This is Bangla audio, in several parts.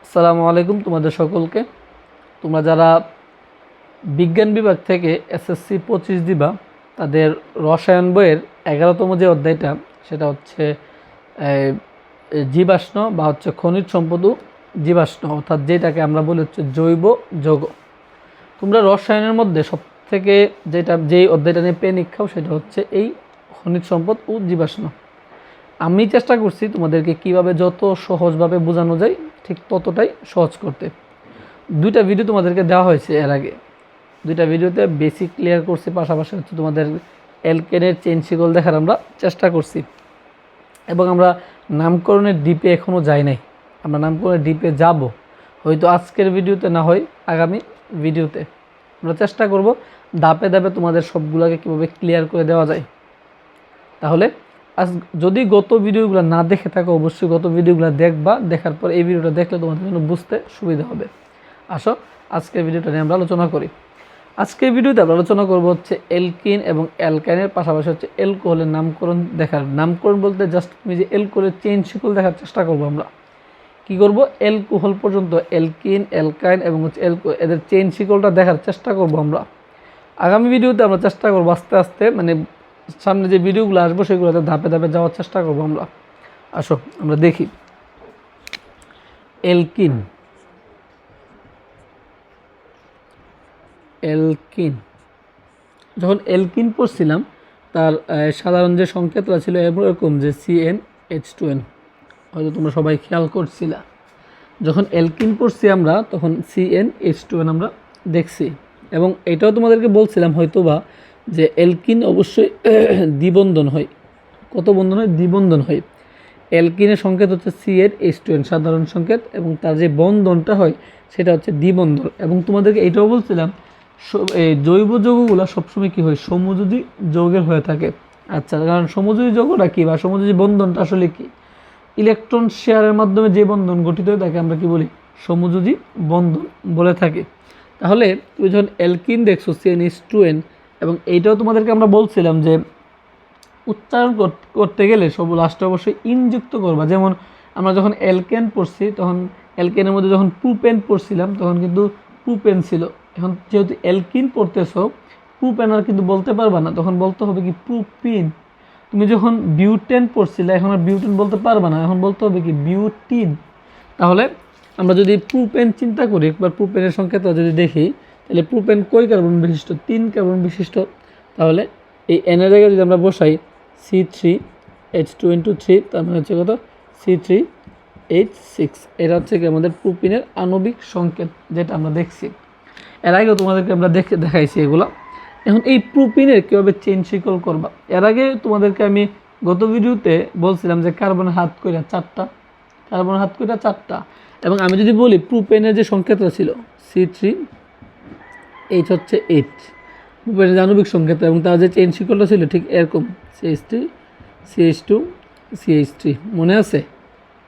আসসালামু আলাইকুম তোমাদের সকলকে। তোমরা যারা বিজ্ঞান বিভাগ থেকে এসএসসি 25 দিবা, তাদের রসায়ন বইয়ের 11তম যে অধ্যায়টা, সেটা হচ্ছে জীবাশ্ম বা হচ্ছে খনিজ সম্পদ ও জীবাশ্ম, অর্থাৎ যেটাকে আমরা বলি হচ্ছে জৈব যৌগ। তোমরা রসায়নের মধ্যে সবথেকে যেই অধ্যায়টা নিয়ে পেনিক খাও, সেটা হচ্ছে এই খনিজ সম্পদ ও জীবাশ্ম। আমি চেষ্টা করছি তোমাদেরকে কিভাবে যত সহজভাবে বোঝানো যায় ঠিক ততটাই সহজ করতে। দুইটা ভিডিও তোমাদেরকে দেওয়া হয়েছে এর আগে, দুইটা ভিডিওতে বেসিক ক্লিয়ার করছি, পাশাপাশি হচ্ছে তোমাদের অ্যালকেনের চেইন শিকল দেখার আমরা চেষ্টা করছি। এবং আমরা নামকরণের ডিপে এখনও যাই নাই, আমরা নামকরণের ডিপে যাব, হয়তো আজকের ভিডিওতে না হয় আগামী ভিডিওতে। আমরা চেষ্টা করব ধাপে ধাপে তোমাদের সবগুলোকে কীভাবে ক্লিয়ার করে দেওয়া যায়। তাহলে যদি গত ভিডিওগুলো না দেখে থাকো, অবশ্যই গত ভিডিওগুলো দেখবা, দেখার পর এই ভিডিওটা দেখলে তোমাদের জন্য বুঝতে সুবিধা হবে। আসো আজকের ভিডিওটা নিয়ে আমরা আলোচনা করি। আজকের ভিডিওতে আমরা আলোচনা করব হচ্ছে অ্যালকিন এবং অ্যালকাইনের, পাশাপাশি হচ্ছে অ্যালকোহলের নামকরণ দেখার। নামকরণ বলতে জাস্ট তুমি যে অ্যালকোহলের চেইন শিকল দেখার চেষ্টা করব। আমরা কি করব, অ্যালকোহল পর্যন্ত অ্যালকিন, অ্যালকাইন এবং হচ্ছে এদের চেইন শিকলটা দেখার চেষ্টা করব আমরা। আগামী ভিডিওতে আমরা চেষ্টা করবো আস্তে আস্তে, মানে সামনে যে ভিডিওগুলো আসবো সেগুলোতে ধাপে ধাপে যাওয়ার চেষ্টা করবো আমরা। আসো আমরা দেখি অ্যালকিন। অ্যালকিন, যখন অ্যালকিন পড়ছিলাম তার সাধারণ যে সংকেতটা ছিল এরকম যে CnH2n, হয়তো তোমরা সবাই খেয়াল করছিলা। যখন অ্যালকিন পড়ছি আমরা তখন CnH2n আমরা দেখছি, এবং এটাও তোমাদেরকে বলছিলাম হয়তোবা যে অ্যালকিন অবশ্যই দ্বিবন্ধন হয়। কত বন্ধন হয়? দ্বিবন্ধন হয়। অ্যালকিনের সংকেত হচ্ছে CnH2n সাধারণ সংকেত, এবং তার যে বন্ধনটা হয় সেটা হচ্ছে দ্বিবন্ধন। এবং তোমাদেরকে এটাও বলছিলাম এই জৈব যৌগগুলো সবসময় কী হয়? সমযোজী যৌগের হয়ে থাকে। আচ্ছা, কারণ সমযোজী যৌগটা কী বা সমযোজী বন্ধনটা আসলে কী? ইলেকট্রন শেয়ারের মাধ্যমে যে বন্ধন গঠিত হয় তাকে আমরা কি বলি? সমযোজী বন্ধন বলে থাকি। তাহলে তুমি যখন অ্যালকিন দেখছো CnH2n, এবং এইটাও তোমাদেরকে আমরা বলছিলাম যে উচ্চারণ করতে গেলে সব লাস্টে অবশ্যই ইনযুক্ত করবা। যেমন আমরা যখন অ্যালকেন পড়ছি, তখন অ্যালকেনের মধ্যে যখন প্রুপেন পড়ছিলাম তখন কিন্তু প্রুপেন ছিল। এখন যেহেতু অ্যালকিন পড়তেছো, প্রুপেন আর কিন্তু বলতে পারবা না, তখন বলতে হবে কি? প্রুপিন। তুমি যখন বিউটেন পড়ছিলে, এখন আর বিউটেন বলতে পারবা না, এখন বলতে হবে কি? বিউটিন। তাহলে আমরা যদি প্রুপেন চিন্তা করি, একবার প্রুপেনের সংকেতটা যদি দেখি, তাহলে প্রুপেন কয় কার্বন বিশিষ্ট? 3 কার্বন বিশিষ্ট। তাহলে এই এনের জায়গায় যদি আমরা বসাই C3H2n2 তার মানে হচ্ছে কত? C3H6। এটা হচ্ছে কি আমাদের প্রুপিনের আণবিক সংকেত, যেটা আমরা দেখছি এর আগেও তোমাদেরকে আমরা দেখাইছি এগুলো। এখন এই প্রুপিনের কীভাবে চেইন শিকল করবা, এর আগে তোমাদেরকে আমি গত ভিডিওতে বলছিলাম যে কার্বন হাত কইরা 4টা, কার্বন হাত কইরা 4টা। এবং আমি যদি বলি প্রুপেনের যে সংকেতটা ছিল C3H হচ্ছে 8, প্রুপেনের আণবিক সংকেত, এবং তার যে চেইন শিকলটা ছিল ঠিক এরকম CH3 CH2 CH3, মনে আছে?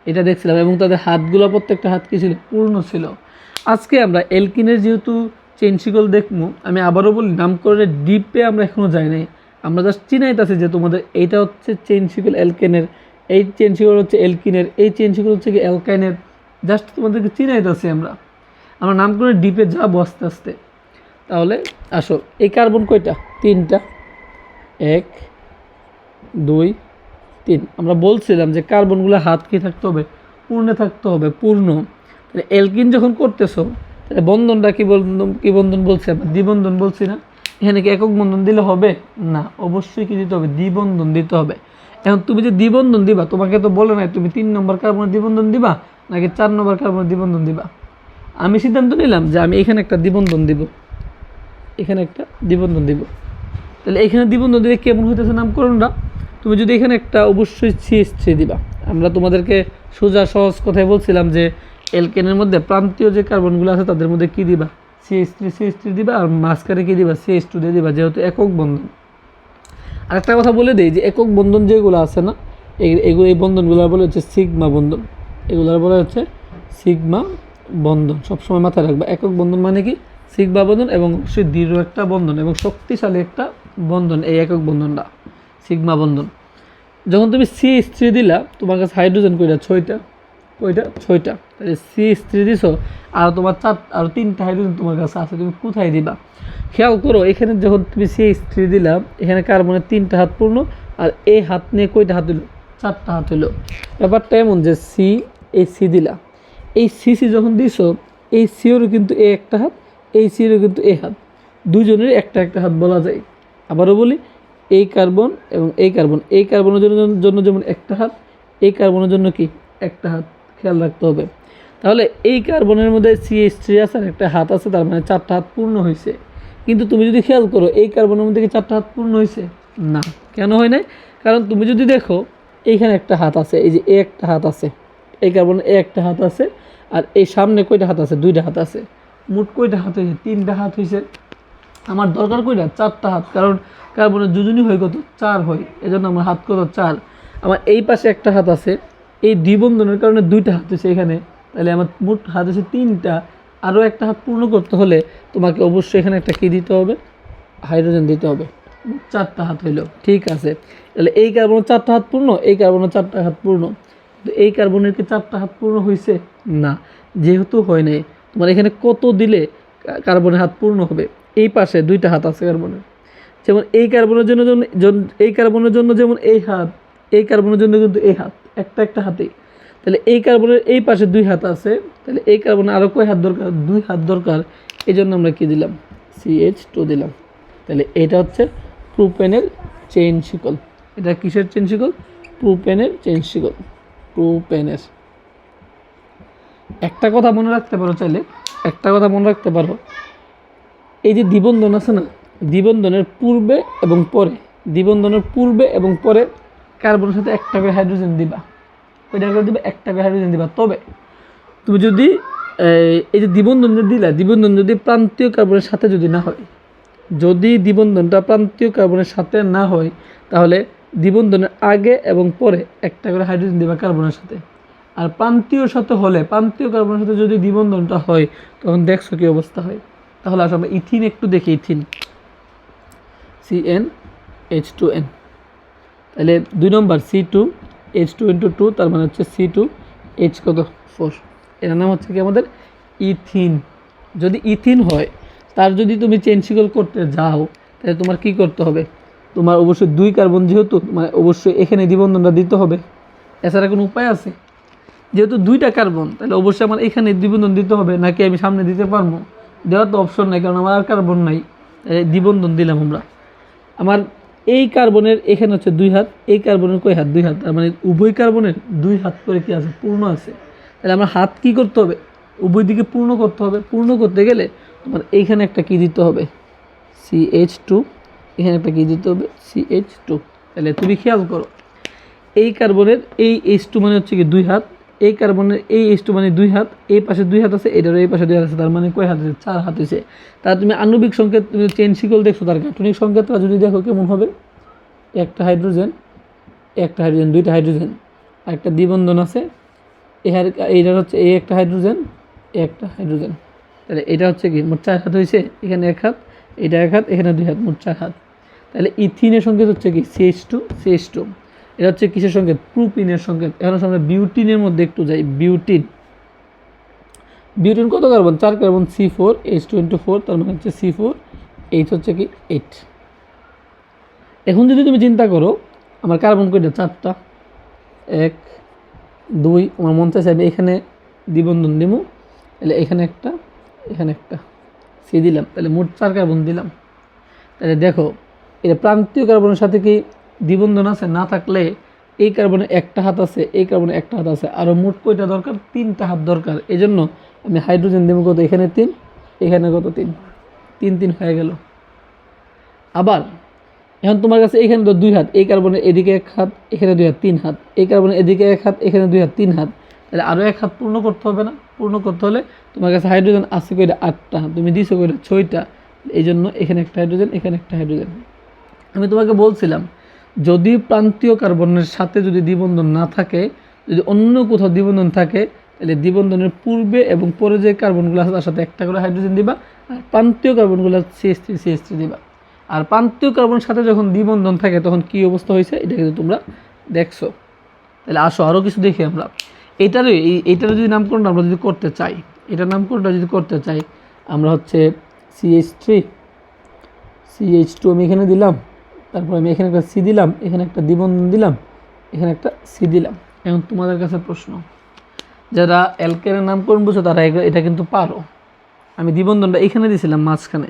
এটা দেখছিলাম। এবং তাদের হাতগুলো প্রত্যেকটা হাত কী ছিল? পূর্ণ ছিল। আজকে আমরা অ্যালকিনের যেহেতু চেইন শিকল দেখবো, আমি আবারও বলি নামকরণের ডিপে আমরা এখনও যাই নাই, আমরা জাস্ট চিনাইতেছি যে তোমাদের এইটা হচ্ছে চেইন শিকল অ্যালকেনের, এই চেইন শিকল হচ্ছে অ্যালকিনের, এই চেইন শিকল হচ্ছে কি অ্যালকাইনের। জাস্ট তোমাদেরকে চিনাইতেছি আমরা নামকরণের ডিপে যাবো আস্তে আস্তে। তাহলে আসো, এই কার্বন কয়টা? 3টা, 1 2 3। আমরা বলছিলাম যে কার্বনগুলো হাত কি থাকতে হবে? পূর্ণে থাকতে হবে, পূর্ণ। তাহলে অ্যালকিন যখন করতেছো, তাহলে বন্ধনটা কি বন্ধন বলছি আমরা? দ্বিবন্ধন বলছি না? এখানে কি একক বন্ধন দিলে হবে না? অবশ্যই কি দিতে হবে? দ্বিবন্ধন দিতে হবে। এখন তুমি যে দ্বিবন্ধন দিবা, তোমাকে তো বলে নাই তুমি 3 নম্বর কার্বনের দ্বিবন্ধন দিবা নাকি 4 নম্বর কার্বনের দ্বিবন্ধন দিবা। আমি সিদ্ধান্ত নিলাম যে আমি এখানে একটা দ্বিবন্ধন দিব, এখানে একটা দ্বিবন্ধন দিব। তাহলে এখানে দ্বিবন্ধন দিলে কেমন হইতেছে নামকরণটা? তুমি যদি এখানে একটা অবশ্যই CH3 দিবা। আমরা তোমাদেরকে সোজা সহজ কথায় বলছিলাম যে অ্যালকেনের মধ্যে প্রান্তীয় যে কার্বনগুলো আছে তাদের মধ্যে কি দিবা? CH3 দিবা, আর মাঝখানে কি দিবা? CH2 দিয়ে দিবা, যেহেতু একক বন্ধন। আরেকটা কথা বলে দিই যে একক বন্ধন যেগুলো আছে না, এই বন্ধনগুলো বলে হচ্ছে সিগমা বন্ধন। এগুলোর বলে হচ্ছে সিগমা বন্ধন। সবসময় মাথায় রাখবা, একক বন্ধন মানে কি? সিগমা বন্ধন, এবং অবশ্যই দৃঢ় একটা বন্ধন এবং শক্তিশালী একটা বন্ধন এই একক বন্ধনটা, সিগমা বন্ধন। যখন তুমি CH3 দিলা, তোমার কাছে হাইড্রোজেন কইরা 6টা, কয়টা 6টা, তাহলে CH3 দিছো আর তোমার আর 3টা হাইড্রোজেন তোমার কাছে আছে, তুমি কোথায় দিবা? খেয়াল করো এখানে যখন তুমি CH3 দিলাম এখানে কার্বনের 3টা হাত পূর্ণ আর এই হাত নিয়ে কয়টা হাত হলো 4টা হাত হলো। ব্যাপারটা এমন যে এই সি দিলা, এই সিসি যখন দিছো এই সিওরও কিন্তু এ একটা হাত, এই সিওরও কিন্তু এ হাত, দুজনের একটা একটা হাত বলা যায়। আবারও বলি, এই কার্বন এবং এই কার্বন, এই কার্বনের জন্য যেমন একটা হাত, এই কার্বনের জন্য কি একটা হাত, খেয়াল রাখতে হবে। তাহলে এই কার্বনের মধ্যে CH3 আছে আর একটা হাত আছে, তার মানে 4টা হাত পূর্ণ হয়েছে। কিন্তু তুমি যদি খেয়াল করো এই কার্বনের মধ্যে কি 4টা হাত পূর্ণ হয়েছে? না। কেন হয় নাই? কারণ তুমি যদি দেখো এইখানে একটা হাত আছে, এই যে একটা হাত আছে, এই কার্বনের একটা হাত আছে আর এই সামনে কয়টা হাত আছে? 2টা হাত আছে। মোট কয়টা হাত হয়েছে? 3টা হাত হয়েছে। আমার দরকার কয়টা? 4টা হাত, কারণ কার্বনের যোজনী হয় কত? 4 হয়, এজন্য আমার হাত কত? 4। আমার এই পাশে একটা হাত আছে, এই দ্বিবন্ধনের কারণে 2টা হাত হয়েছে এখানে, তাহলে আমার মোট হাত হয়েছে 3টা। আরও একটা হাত পূর্ণ করতে হলে তোমাকে অবশ্যই এখানে একটা কী দিতে হবে? হাইড্রোজেন দিতে হবে। 4টা হাত হইল, ঠিক আছে। তাহলে এই কার্বনের 4টা হাত পূর্ণ, এই কার্বনের 4টা হাত পূর্ণ, তো এই কার্বনের কি 4টা হাত পূর্ণ হয়েছে? না, যেহেতু হয় নাই। তোমার এখানে কত দিলে কার্বনের হাত পূর্ণ হবে? এই পাশে 2টা হাত আছে কার্বনের, যেমন এই কার্বনের জন্য এই কার্বনের জন্য যেমন এই হাত, এই কার্বনের জন্য কিন্তু এই হাত, একটা একটা হাতেই। তাহলে এই কার্বনের এই পাশে 2 হাত আছে, তাহলে এই কার্বনের আরও কয় হাত দরকার? 2 হাত দরকার। এই জন্য আমরা কি দিলাম? CH2 দিলাম। তাহলে এটা হচ্ছে প্রোপেনের চেইন শিকল। এটা কিসের চেইন শিকল? প্রোপেনের চেইন শিকল। প্রোপেনের। একটা কথা মনে রাখতে পারো, চাইলে একটা কথা মনে রাখতে পারো, এই যে দ্বিবন্ধন আছে না, দ্বিবন্ধনের পূর্বে এবং পরে, দ্বিবন্ধনের পূর্বে এবং পরে কার্বনের সাথে একটা করে হাইড্রোজেন দিবা। ওইটা করে দিবা, একটা করে হাইড্রোজেন দিবা। তবে তুমি যদি এই যে দ্বিবন্ধন দিলা, দ্বিবন্ধন যদি প্রান্তীয় কার্বনের সাথে যদি না হয়, যদি দ্বিবন্ধনটা প্রান্তীয় কার্বনের সাথে না হয়, তাহলে দ্বিবন্ধনের আগে এবং পরে একটা করে হাইড্রোজেন দিবা কার্বনের সাথে। আর প্রান্তীয় সাথে হলে, প্রান্তীয় কার্বনের সাথে যদি দ্বিবন্ধনটা হয়, তখন দেখছো কি অবস্থা হয়। তাহলে আসলে আমরা ইথিন একটু দেখি। ইথিন CnH2n, তাহলে 2 নম্বর C2H2 × 2, তার মানে হচ্ছে C2H কত? 4। এর নাম হচ্ছে কি আমাদের ইথিন। যদি ইথিন হয়, তার যদি তুমি চেইন শিকল করতে যাও, তাহলে তোমার কি করতে হবে? তোমার অবশ্যই 2 কার্বন, যেহেতু মানে অবশ্যই এখানে দ্বিবন্ধনটা দিতে হবে, এছাড়া কোনো উপায় আছে? যেহেতু 2টা কার্বন, তাহলে অবশ্যই আমার এখানে দ্বিবন্ধন দিতে হবে, নাকি আমি সামনে দিতে পারবো? দেওয়ার তো অপশন নাই, কারণ আমার আর কার্বন নাই। দ্বিবন্ধন দিলাম আমরা। আমার এই কার্বনের এখানে হচ্ছে 2 হাত, এই কার্বনের কয় হাত? 2 হাত, তার মানে উভয় কার্বনের 2 হাত করে কি আছে? পূর্ণ আছে। তাহলে আমার হাত কি করতে হবে? উভয় দিকে পূর্ণ করতে হবে। পূর্ণ করতে গেলে তোমার এইখানে একটা কি দিতে হবে? CH2, এখানে একটা কি দিতে হবে? CH2। তাহলে তুমি খেয়াল করো, এই কার্বনের এই H2 মানে হচ্ছে কি 2 হাত, এই কার্বনের এই H2 মানে 2 হাত, এই পাশে 2 হাত আছে, এটারও এই পাশে 2 হাত আছে, তার মানে কয় হাত আছে? 4 হাত হয়েছে। তা তুমি আণবিক সংকেত, তুমি চেইন শিকল দেখছো, তার গাঠনিক সংকেতটা যদি দেখো কেমন হবে? একটা হাইড্রোজেন, একটা হাইড্রোজেন, 2টা হাইড্রোজেন, আর একটা দ্বিবন্ধন আছে, এইটার হচ্ছে এই একটা হাইড্রোজেন, একটা হাইড্রোজেন। তাহলে এটা হচ্ছে কি মোট 4 হাত হয়েছে। এখানে 1 হাত, এটা 1 হাত, এখানে 2 হাত, মোট 4 হাত। তাহলে ইথিনের সংকেত হচ্ছে কি? CH2। এটা হচ্ছে কিসের সংকেত? প্রোপিনের সংকেত। এখন আমরা বিউটিনের মধ্যে একটু যাই। বিউটিন কত কার্বন? 4 কার্বন, C4H2 × 4, তার মানে হচ্ছে C4, H হচ্ছে কি 8। এখন যদি তুমি চিন্তা করো আমার কার্বন কয়টা? 4টা। 1 2, আমার মন চাইছে আমি এখানে দ্বিবন্ধন দিব, তাহলে এখানে একটা, এখানে একটা সি দিলাম, তাহলে মোট 4 কার্বন দিলাম। তাহলে দেখো এটা প্রান্তীয় কার্বনের সাথে কি দ্বিবন্ধন আছে? না থাকলে এই কার্বনে একটা হাত আছে, এই কার্বনে একটা হাত আছে, আরও মোট কয়টা দরকার? 3টা হাত দরকার। এই জন্য আমি হাইড্রোজেন দেবো কত? এখানে 3, এখানে কত? 3, 3 হয়ে গেল। আবার এখন তোমার কাছে এখানে তো 2 হাত, এই কার্বনের এদিকে 1 হাত, এখানে 2 হাত, 3 হাত, এই কার্বনের এদিকে 1 হাত, এখানে 2 হাত, 3 হাত, তাহলে আরও 1 হাত পূর্ণ করতে হবে না? পূর্ণ করতে হলে তোমার কাছে হাইড্রোজেন আছে কয়টা? 8টা, তুমি দিছো কয়টা? 6টা। এই জন্য এখানে একটা হাইড্রোজেন, এখানে একটা হাইড্রোজেন। আমি তোমাকে বলছিলাম, যদি প্রান্তীয় কার্বনের সাথে যদি দ্বিবন্ধন না থাকে, যদি অন্য কোথাও দ্বিবন্ধন থাকে, তাহলে দ্বিবন্ধনের পূর্বে এবং পরে যে কার্বনগুলো আছে তার সাথে একটা করে হাইড্রোজেন দিবা, আর প্রান্তীয় কার্বনগুলো CH3 দিবা। আর প্রান্তীয় কার্বনের সাথে যখন দ্বিবন্ধন থাকে তখন কি অবস্থা হয়েছে এটা কিন্তু তোমরা দেখছো। তাহলে আসো আরও কিছু দেখি আমরা। এইটারও যদি নামকরণ আমরা যদি করতে চাই, এটার নামকরণটা যদি করতে চাই, আমরা হচ্ছে CH2 আমি এখানে দিলাম, তারপর আমি এখানে একটা সি দিলাম, এখানে একটা দ্বিবন্ধন দিলাম, এখানে একটা সি দিলাম। এখন তোমাদের কাছে প্রশ্ন, যারা অ্যালকেনের নামকরণ বুঝো তারা এটা কিন্তু পারো। আমি দ্বিবন্ধনটা এখানে দিয়েছিলাম মাঝখানে,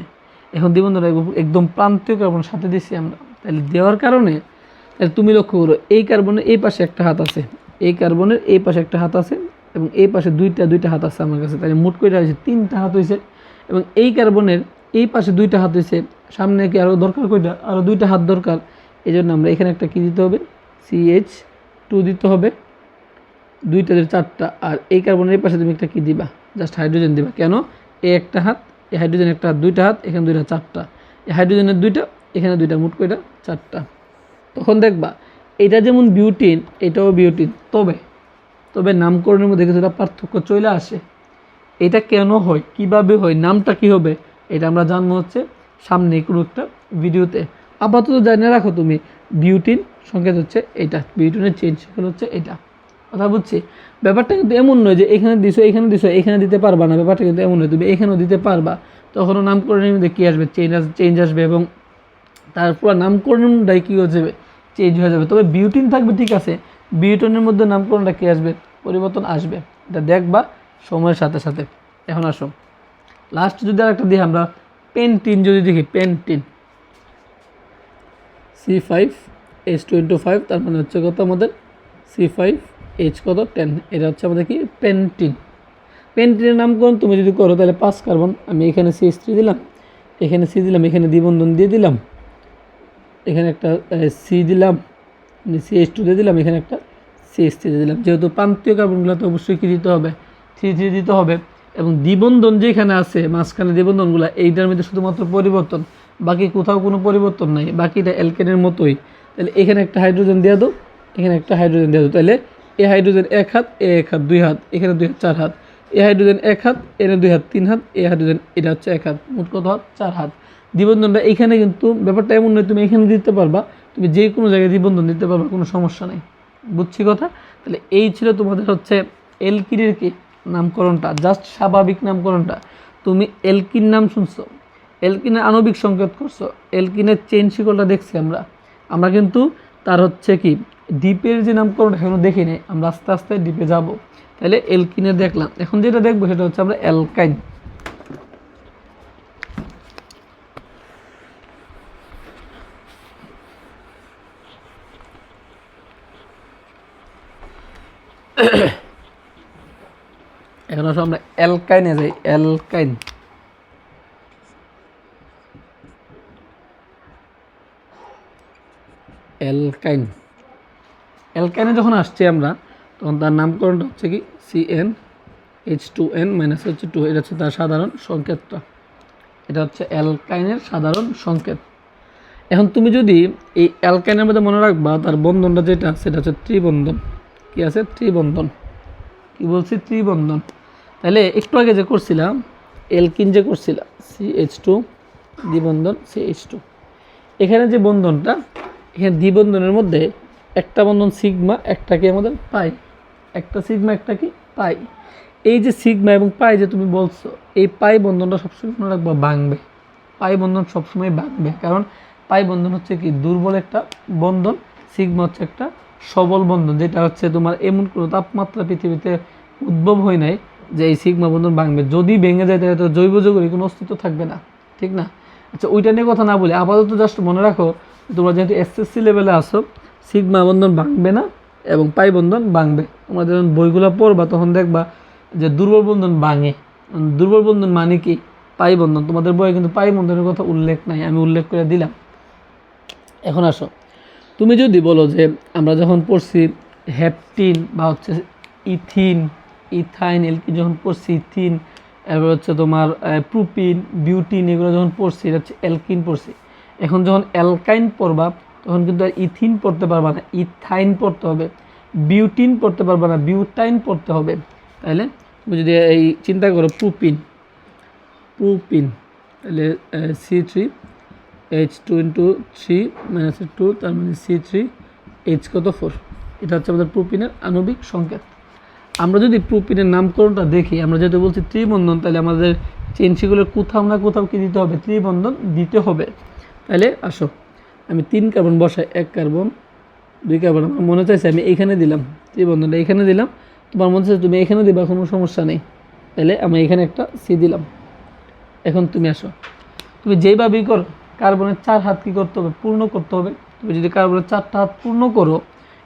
এখন দ্বিবন্ধনটা একদম প্রান্তীয় কার্বনের সাথে দিছি আমরা। তাহলে দেওয়ার কারণে তাহলে তুমি লক্ষ্য করো, এই কার্বনের এই পাশে একটা হাত আছে, এই কার্বনের এই পাশে একটা হাত আছে, এবং এই পাশে দুইটা হাত আছে আমার কাছে। তাহলে মোট কয়টা হয়েছে? 3টা হাত হয়েছে। এবং এই কার্বনের এই পাশে 2টা হাত হয়েছে, সামনে কি আরও দরকার কয়টা? আরও 2টা হাত দরকার। এই জন্য আমরা এখানে একটা কী দিতে হবে? CH2 দিতে হবে, 2টা 4টা। আর এই কার্বনের এই পাশে তুমি একটা কী দিবা? জাস্ট হাইড্রোজেন দিবা। কেন? এই একটা হাত, এই হাইড্রোজেন একটা হাত, 2টা হাত, এখানে 2টা 4টা, এই হাইড্রোজেনের 2টা, এখানে 2টা, মোট কয়টা? 4টা। তখন দেখবা এটা যেমন বিউটিন, এটাও বিউটিন, তবে নামকরণের মধ্যে কিছুটা পার্থক্য চলে আসে। এটা কেন হয়, কিভাবে হয়, নামটা কি হবে, এটা আমরা জানবো হচ্ছে সামনে কোনো একটা ভিডিওতে। আপাতত জানে রাখো তুমি, বিউটিন সংকেত হচ্ছে এটা, বিউটিনের চেইন সংকেত হচ্ছে এটা। কথা বুঝছি? ব্যাপারটা কিন্তু এমন নয় যে এখানে দিছো এখানে দিতে পারবা না, ব্যাপারটা কিন্তু এমন নয়, তুমি এখানেও দিতে পারবা। তখনও নামকরণের মধ্যে কী আসবে? চেঞ্জ আসবে, এবং তার পুরো নামকরণটাই কী হয়ে যাবে? চেঞ্জ হয়ে যাবে। তবে বিউটিন থাকবে, ঠিক আছে, বিউটিনের মধ্যে নামকরণটা কী আসবে? পরিবর্তন আসবে। এটা দেখবা সময়ের সাথে সাথে। এখন আসো লাস্ট যদি আর একটা দিই আমরা, পেন্টিন যদি দেখি, পেন্টিন C5H2 তার মানে হচ্ছে কত আমাদের? C5H কত? 10। এটা হচ্ছে আমাদের কি? পেন্টিন। পেন্টিনের নামকরণ তুমি যদি করো তাহলে 5 কার্বন, আমি এখানে CH3 দিলাম, এখানে সি দিলাম, এখানে দ্বিবন্ধন দিয়ে দিলাম, এখানে একটা সি দিলাম, CH2 দিয়ে দিলাম, এখানে একটা CH3 দিয়ে দিলাম। যেহেতু প্রান্তীয় কার্বনগুলো তো অবশ্যই কী দিতে হবে? 3 দিতে হবে। এবং দ্বিবন্ধন যেখানে আছে মাঝখানে দ্বিবন্ধনগুলো, এইটার মধ্যে শুধুমাত্র পরিবর্তন, বাকি কোথাও কোনো পরিবর্তন নাই, বাকিটা অ্যালকেনের মতোই। তাহলে এখানে একটা হাইড্রোজেন দিয়ে দাও, এখানে একটা হাইড্রোজেন দিয়ে দাও। তাহলে এ হাইড্রোজেন 1 হাত, এ 1 হাত, 2 হাত, এখানে 2 হাত, 4 হাত, এ হাইড্রোজেন 1 হাত, এখানে 2 হাত, 3 হাত, এ হাইড্রোজেন এটা হচ্ছে 1 হাত, মোট কত হাত? 4 হাত। দ্বিবন্ধনটা এখানে কিন্তু ব্যাপারটা এমন নয় তুমি এখানে দিতে পারবা, তুমি যে কোনো জায়গায় দ্বিবন্ধন দিতে পারবা, কোনো সমস্যা নেই। বুঝছি কথা? তাহলে এই ছিল তোমাদের হচ্ছে এলকিনের কি নামকরণটা, জাস্ট স্বাভাবিক নামকরণটা। তুমি এলকিন নাম শুনছো, এলকিনের আণবিক সংকেত করছো, এলকিনের চেইন শিকলটা দেখছি আমরা কিন্তু তার হচ্ছে কি দ্বীপের যে নামকরণ এখনো দেখি নাই, আমরা আস্তে আস্তে দ্বীপে যাব। তাহলে এলকিনে দেখলাম, এখন যেটা দেখবো সেটা হচ্ছে আমরা অ্যালকাইন। এখন আসলে আমরা অ্যালকাইনে যাই। অ্যালকাইন অ্যালকাইন অ্যালকাইনে যখন আসছি আমরা, তখন তার নামকরণটা হচ্ছে কি CnH2n হচ্ছে 2। এটা হচ্ছে তার সাধারণ সংকেতটা, এটা হচ্ছে অ্যালকাইনের সাধারণ সংকেত। এখন তুমি যদি এই অ্যালকাইনের মধ্যে মনে রাখবা তার বন্ধনটা যেটা, সেটা হচ্ছে ত্রিবন্ধন। কি আছে? ত্রিবন্ধন। কি বলছি? ত্রিবন্ধন। তাহলে একটু আগে যে করছিলাম এলকিন যে করছিলাম, CH2 দ্বিবন্ধন CH2, এখানে যে বন্ধনটা, এখানে দ্বিবন্ধনের মধ্যে একটা বন্ধন সিগমা, একটা কি আমাদের পাই, একটা সিগমা একটা কি পাই। এই যে সিগমা এবং পাই যে তুমি বলছো, এই পাই বন্ধনটা সবসময় মনে রাখবা ভাঙবে, পাই বন্ধন সবসময় ভাঙবে। কারণ পাই বন্ধন হচ্ছে কি দুর্বল একটা বন্ধন, সিগমা হচ্ছে একটা সবল বন্ধন, যেটা হচ্ছে তোমার এমন কোনো তাপমাত্রা পৃথিবীতে উদ্ভব হয় নাই যে এই সিগমা বন্ধন ভাঙবে। যদি ভেঙে যায় তাহলে তো জৈব যৌগের কোনো অস্তিত্ব থাকবে না, ঠিক না? আচ্ছা, ওইটা নিয়ে কথা না বলে আপাতত জাস্ট মনে রাখো, তোমরা যেহেতু এসএসসি লেভেলে আসো, সিগমা বন্ধন ভাঙবে না এবং পাই বন্ধন ভাঙবে। তোমরা যখন বইগুলো পড়বা তখন দেখবা যে দুর্বল বন্ধন ভাঙে। দুর্বল বন্ধন মানে কি? পাই বন্ধন। তোমাদের বইয়ে কিন্তু পাই বন্ধনের কথা উল্লেখ নাই, আমি উল্লেখ করে দিলাম। এখন আসো, তুমি যদি বলো যে আমরা যখন পড়ছি হ্যাপটিন বা হচ্ছে ইথিন, ইথাইন, এলকিন যখন পড়ছি, ইথিন, এবার হচ্ছে তোমার প্রোপিন, বিউটিন, এগুলো যখন পড়ছি এটা হচ্ছে অ্যালকিন পড়ছি। এখন যখন অ্যালকাইন পড়বা তখন কিন্তু আর ইথিন পড়তে পারবা না, ইথাইন পড়তে হবে। বিউটিন পড়তে পারবা না, বিউটাইন পড়তে হবে। তাহলে তুমি যদি এই চিন্তা করো প্রোপিন, তাহলে C3H2 তার মানে C3H কত 4, এটা হচ্ছে আমাদের প্রোপিনের আণবিক সংকেত। আমরা যদি প্রোপিনের নামকরণটা দেখি, আমরা যেহেতু বলছি ত্রিবন্ধন, তাহলে আমাদের চেইন শিকলের কোথাও না কোথাও কি দিতে হবে, ত্রিবন্ধন দিতে হবে। তাহলে আসো আমি 3 কার্বন বসাই, 1 কার্বন 2 কার্বন, আমার মনে চাইছে আমি এইখানে দিলাম ত্রিবন্ধনটা, এখানে দিলাম, তোমার মনে চাইছে তুমি এখানে দিবা, কোনো সমস্যা নেই। তাহলে আমি এখানে একটা সি দিলাম। এখন তুমি আসো, তুমি যেইভাবেই করো কার্বনের 4 হাত কী করতে হবে, পূর্ণ করতে হবে। তুমি যদি কার্বনের 4টা হাত পূর্ণ করো,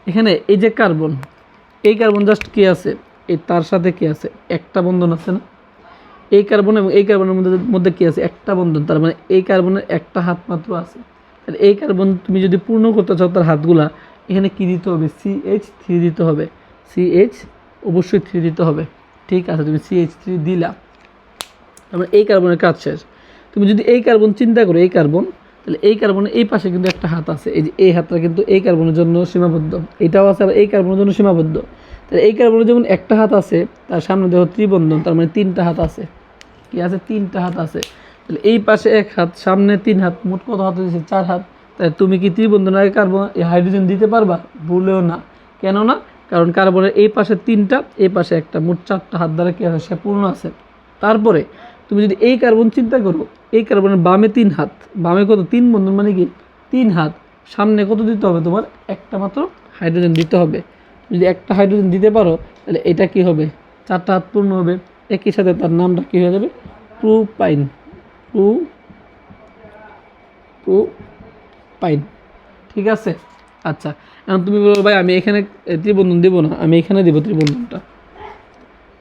এখানে এই যে কার্বন, এই কার্বন জাস্ট কী আছে, এই তার সাথে কী আছে, একটা বন্ধন আছে না, এই কার্বন এবং এই কার্বনের মধ্যে কী আছে, একটা বন্ধন, তার মানে এই কার্বনের একটা হাত মাত্র আছে। তাহলে এই কার্বন তুমি যদি পূর্ণ করতে চাও তার হাতগুলা, এখানে কী দিতে হবে, CH3 দিতে হবে, CH অবশ্যই 3 দিতে হবে। ঠিক আছে, তুমি CH3 দিলা, তারপরে এই কার্বনের কাজ শেষ। তুমি যদি এই কার্বন চিন্তা করো, এই কার্বন, তাহলে এই কার্বনের এই পাশে কিন্তু একটা হাত আছে, এই যে এই হাতটা কিন্তু এই কার্বনের জন্য সীমাবদ্ধ, এটাও আছে আবার এই কার্বনের জন্য সীমাবদ্ধ। তাহলে এই কার্বনের যেমন একটা হাত আছে, তার সামনে দেখো ত্রিবন্ধন, তার মানে 3টা হাত আছে। কি আছে, 3টা হাত আছে। তাহলে এই পাশে 1 হাত, সামনে 3 হাত, মোট কত হাত হয়েছে, 4 হাত। তাহলে তুমি কি ত্রিবন্ধন আগে কার্বন এই হাইড্রোজেন দিতে পারবা, ভুলেও না। কেন না, কারণ কার্বনের এই পাশে 3টা, এই পাশে একটা, মোট 4টা হাত দ্বারা কি আছে, সে পূর্ণ আছে। তারপরে তুমি যদি এই কার্বন চিন্তা করো, এই কার্বনের বামে 3 হাত, বামে কত, 3 বন্ধন মানে কি 3 হাত, সামনে কত দিতে হবে, তোমার একটা মাত্র হাইড্রোজেন দিতে হবে। যদি একটা হাইড্রোজেন দিতে পারো, তাহলে এটা কি হবে, 4টা হাত পূর্ণ হবে। একই সাথে তার নামটা কী হয়ে যাবে, প্রোপাইন, প্রোপাইন। ঠিক আছে। আচ্ছা, এখন তুমি বলো ভাই আমি এখানে ত্রিবন্ধন দেবো না, আমি এখানে দেবো ত্রিবন্ধনটা,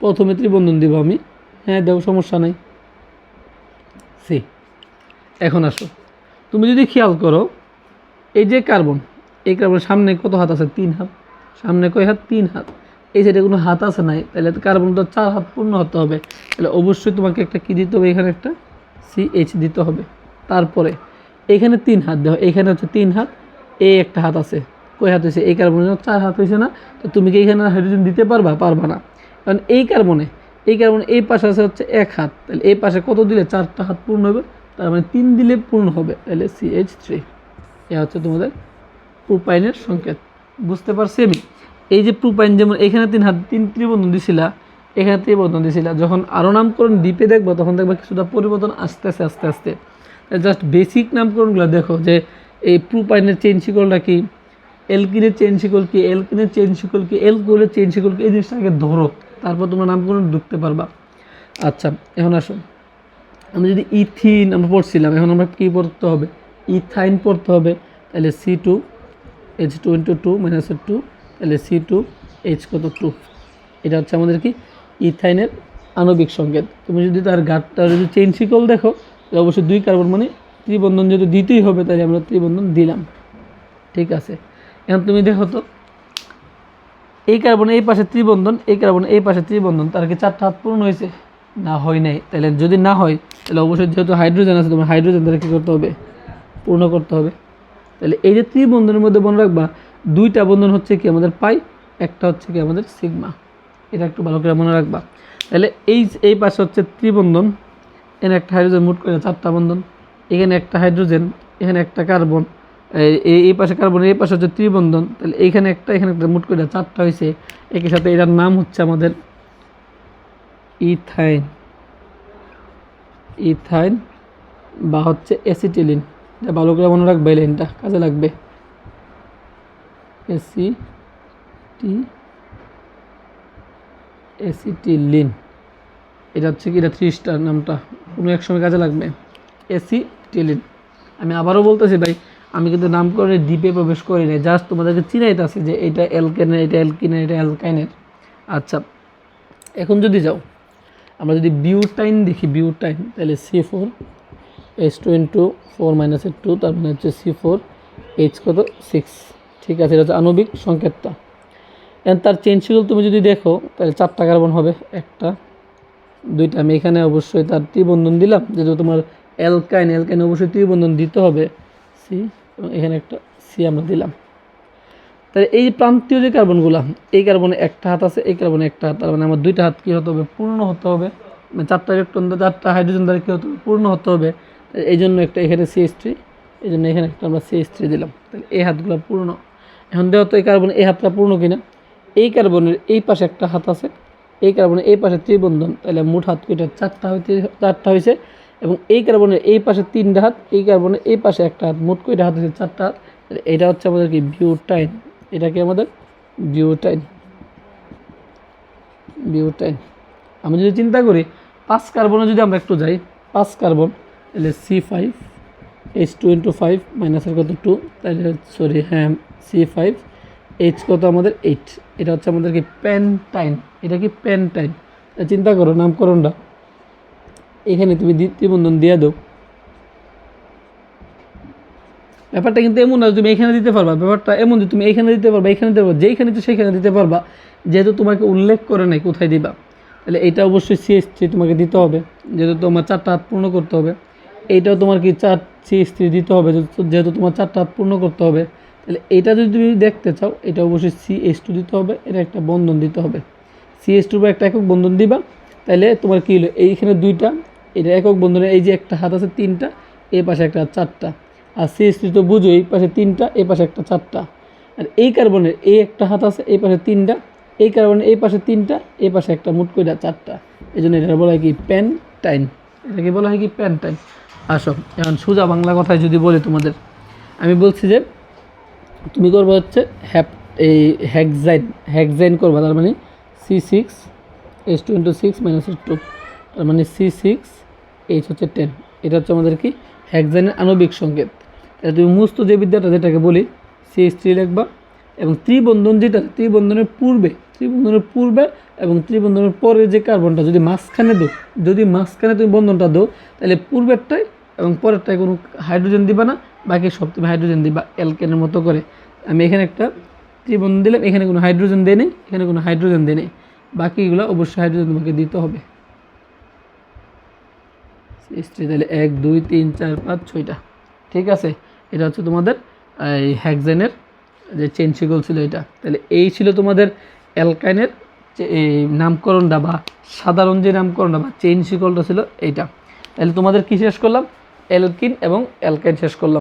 প্রথমে ত্রিবন্ধন দেবো আমি। হ্যাঁ দেবো, সমস্যা নাই। সি, এখন আসো, তুমি যদি খেয়াল করো, এই যে কার্বন, এই কার্বনের সামনে কত হাত আছে, 3 হাত, সামনে কয় হাত, 3 হাত, এই সাইডে কোনো হাত আছে নাই, তাহলে কার্বনটা 4 হাত পূর্ণ হতে হবে। তাহলে অবশ্যই তোমাকে একটা কী দিতে হবে, এখানে একটা CH দিতে হবে। তারপরে এখানে 3 হাত দেওয়া, এখানে হচ্ছে 3 হাত, এই একটা হাত আছে, কয় হাত হয়েছে, এই কার্বনের 4 হাত হয়েছে না, তো তুমি কি এখানে হাইড্রোজেন দিতে পারবা, পারবা না। কারণ এই কার্বনে এই পাশে আছে হচ্ছে 1 হাত, তাহলে এই পাশে কত দিলে 4টা হাত পূর্ণ হবে, তার মানে 3 দিলে পূর্ণ হবে, তাহলে CH3। এ হচ্ছে তোমাদের প্রোপাইনের সংকেত। বুঝতে পারছি আমি। এই যে প্রোপাইন, যেমন এখানে 3 হাত, 3 ত্রিবন্ধন দিছিলা, এখানে ত্রিবন্ধন দিছিলা, যখন আরও নামকরণ ডিপে দেখবো তখন দেখবা কিছুটা পরিবর্তন আসতেছে আস্তে আস্তে। জাস্ট বেসিক নামকরণগুলো দেখো, যে এই প্রোপাইনের চেইন শিকলটা কি, এলকিনের চেইন শিকল কি, এলকিনের চেইন শিকল কি, এলকোহলের চেইন শিকল কি, এই জিনিসটা আগে ধরো, তারপর তোমরা নামকরণ ঢুকতে পারবা। আচ্ছা, এখন আসো, আমরা যদি ইথিন আমরা পড়ছিলাম, এখন আমরা কী পড়তে হবে, ইথাইন পড়তে হবে। তাহলে C2H2 - 2, তাহলে C2H কত 2, এটা হচ্ছে আমাদের কি ইথাইনের আণবিক সংকেত। তুমি যদি তার গাঢ়টা যদি চেইন শিকল দেখো, তাহলে অবশ্যই 2 কার্বন মানে ত্রিবন্ধন যদি দিতেই হবে, তাহলে আমরা ত্রিবন্ধন দিলাম। ঠিক আছে, এখন তুমি দেখো তো, এই কার্বনের এই পাশে ত্রিবন্ধন, এই কার্বনের এই পাশে ত্রিবন্ধন, তার কি 4টা হাত পূর্ণ হয়েছে, না হয় নাই। তাহলে যদি না হয়, তাহলে অবশ্যই যেহেতু হাইড্রোজেন আছে, তোমার হাইড্রোজেন দ্বারা কী করতে হবে, পূর্ণ করতে হবে। তাহলে এই যে ত্রিবন্ধনের মধ্যে মনে রাখবা, 2টা বন্ধন হচ্ছে কি আমাদের পাই, একটা হচ্ছে কি আমাদের সিগমা, এটা একটু ভালো করে মনে রাখবা। তাহলে এই পাশে হচ্ছে ত্রিবন্ধন, এখানে একটা হাইড্রোজেন, মোট করে 4টা বন্ধন, এখানে একটা হাইড্রোজেন, এখানে একটা কার্বন, এই পাশে কার্বন, এই পাশে হচ্ছে ত্রিবন্ধন, তাহলে এখানে একটা, মোট করে 4টা হয়েছে। একই সাথে এটার নাম হচ্ছে আমাদের ইথাইন বা হচ্ছে অ্যাসিটিলিন। এটা ভালো করে মনে রাখবে, লাইনটা কাজে লাগবে, অ্যাসিটিলিন। এটা হচ্ছে কি, এটা 3 স্টার নামটা, কোনো এক সময় কাজে লাগবে, অ্যাসিটিলিন। আমি আবারও বলতেছি ভাই, আমি কিন্তু নামকরণে ডিপে প্রবেশ করি নাই, জাস্ট তোমাদেরকে চিনাইতে আছে যে এটা অ্যালকেনের, এটা অ্যালকিনের, এটা অ্যালকাইনের। আচ্ছা, এখন যদি যাও, আমরা যদি বিউটাইন দেখি, বিউটাইন, তাহলে C4H2 2, তার মানে হচ্ছে C4H কত 6। ঠিক আছে, এটা হচ্ছে আণবিক সংকেতটা। এখন তার চেইন শিকল তুমি যদি দেখো, তাহলে 4টা কার্বন হবে, 1টা 2টা, আমি এখানে অবশ্যই তার ত্রিবন্ধন দিলাম, যেহেতু তোমার অ্যালকাইন অবশ্যই ত্রিবন্ধন দিতে হবে, সি, এবং এখানে একটা সি আমরা দিলাম। তাহলে এই প্রান্তীয় যে কার্বনগুলো, এই কার্বনে একটা হাত আছে, এই কার্বনে একটা হাত, তার মানে আমার 2টা হাত কী হতে হবে, পূর্ণ হতে হবে, মানে 4টা ইলেকট্রন, 4টা হাইড্রোজেন দ্বারা কী হতে হবে, পূর্ণ হতে হবে। এই জন্য একটা এখানে CH3, এই জন্য এখানে একটা আমরা CH3 দিলাম, তাহলে এই হাতগুলো পূর্ণ। এখন দেওয়া তো এই কার্বন এই হাতটা পূর্ণ কিনা, এই কার্বনের এই পাশে একটা হাত আছে, এই কার্বনের এই পাশে ত্রিবন্ধন, তাহলে মোট হাত কয়টা? চারটা হয়েছে। এবং এই কার্বনের এই পাশে 3টা হাত, এই কার্বনের এই পাশে একটা হাত, মোট কয়টা হাত হয়েছে? 4টা হাত। এটা হচ্ছে আমাদের কি? বিউটাইন। এটা কি আমাদের বিউটাইন। বিউটাইন। আমি যদি চিন্তা করি 5 কার্বনে যদি আমরা একটু যাই, 5 কার্বন, তাহলে C5H2 মাইনাসের কত 2, তাহলে সরি হ্যাঁ C5 H কত আমাদের 8। এটা হচ্ছে আমাদের কি? পেন্টাইন। এটা কি? পেন্টাইন। চিন্তা করো নামকরণটা, এখানে তুমি ত্রিবন্ধন দিয়ে দাও। ব্যাপারটা কিন্তু এমন না তুমি এখানে দিতে পারবা, ব্যাপারটা এমন যে তুমি এখানে দিতে পারবা, এখানে দিতে পারবা, যেইখানে তো সেইখানে দিতে পারবা, যেহেতু তোমাকে উল্লেখ করে নাই কোথায় দিবা। তাহলে এটা অবশ্যই CH3 তোমাকে দিতে হবে, যেহেতু তোমার 4টা হাত পূর্ণ করতে হবে। এইটাও তোমার কি CH3 দিতে হবে, যেহেতু তোমার 4টা হাত পূর্ণ করতে হবে। তাহলে এটা যদি তুমি দেখতে চাও, এটা অবশ্যই CH2 দিতে হবে, এটা একটা বন্ধন দিতে হবে। CH2 বা একটা একক বন্ধন দিবা, তাহলে তোমার কী হলো? এইখানে 2টা, এটা একক বন্ধনের এই যে একটা হাত আছে 3টা, এই পাশে একটা 4টা। আর CH3 তো বুঝো, এই পাশে 3টা, এই পাশে একটা 4টা। আর এই কার্বনের এই একটা হাত আছে, এই পাশে 3টা, এই কার্বনের এই পাশে 3টা, এই পাশে একটা, মোট কয়টা? 4টা। এই জন্য এটা বলা হয় কি? পেন্টাইন। এটাকে বলা হয় কি? পেন্টাইন। আসো এখন সোজা বাংলা কথায় যদি বলি তোমাদের, আমি বলছি যে তুমি করবে হচ্ছে এই হেক্সাইন করবা, তার মানে C6H2 মাইনাস 2, তার মানে C6H হচ্ছে 10। এটা হচ্ছে আমাদের কি? হেক্সাইনের আণবিক সংকেত। তাহলে তুমি মুস্ত যে বিদ্যাটা যেটাকে বলি CH3 লিখবা, এবং ত্রিবন্ধন যেটা, ত্রিবন্ধনের পূর্বে এবং ত্রিবন্ধনের পরে যে কার্বনটা যদি মাঝখানে দাও, যদি মাঝখানে তুমি বন্ধনটা দাও, তাহলে পূর্বেরটায় এবং পরেরটায় কোনো হাইড্রোজেন দিবা না, বাকি সব তুমি হাইড্রোজেন দিবা অ্যালকেনের মতো করে। আমি এখানে একটা ত্রিবন্ধন দিলাম, এখানে কোনো হাইড্রোজেন দেয় নেই, এখানে কোনো হাইড্রোজেন দেয় নেই, বাকিগুলো অবশ্যই হাইড্রোজেন তোমাকে দিতে হবে। তাহলে 1 2 3 4 5 6টা, ঠিক আছে। এটা হচ্ছে তোমাদের এই হেক্সাইনের যে চেইন শিকল ছিল এটা। তাহলে এই ছিল তোমাদের অ্যালকাইনের এই নামকরণটা, বা সাধারণ যে নামকরণটা বা চেইন শিকলটা ছিল এইটা। তাহলে তোমাদের কি শেষ করলাম? অ্যালকিন এবং অ্যালকাইন শেষ করলাম।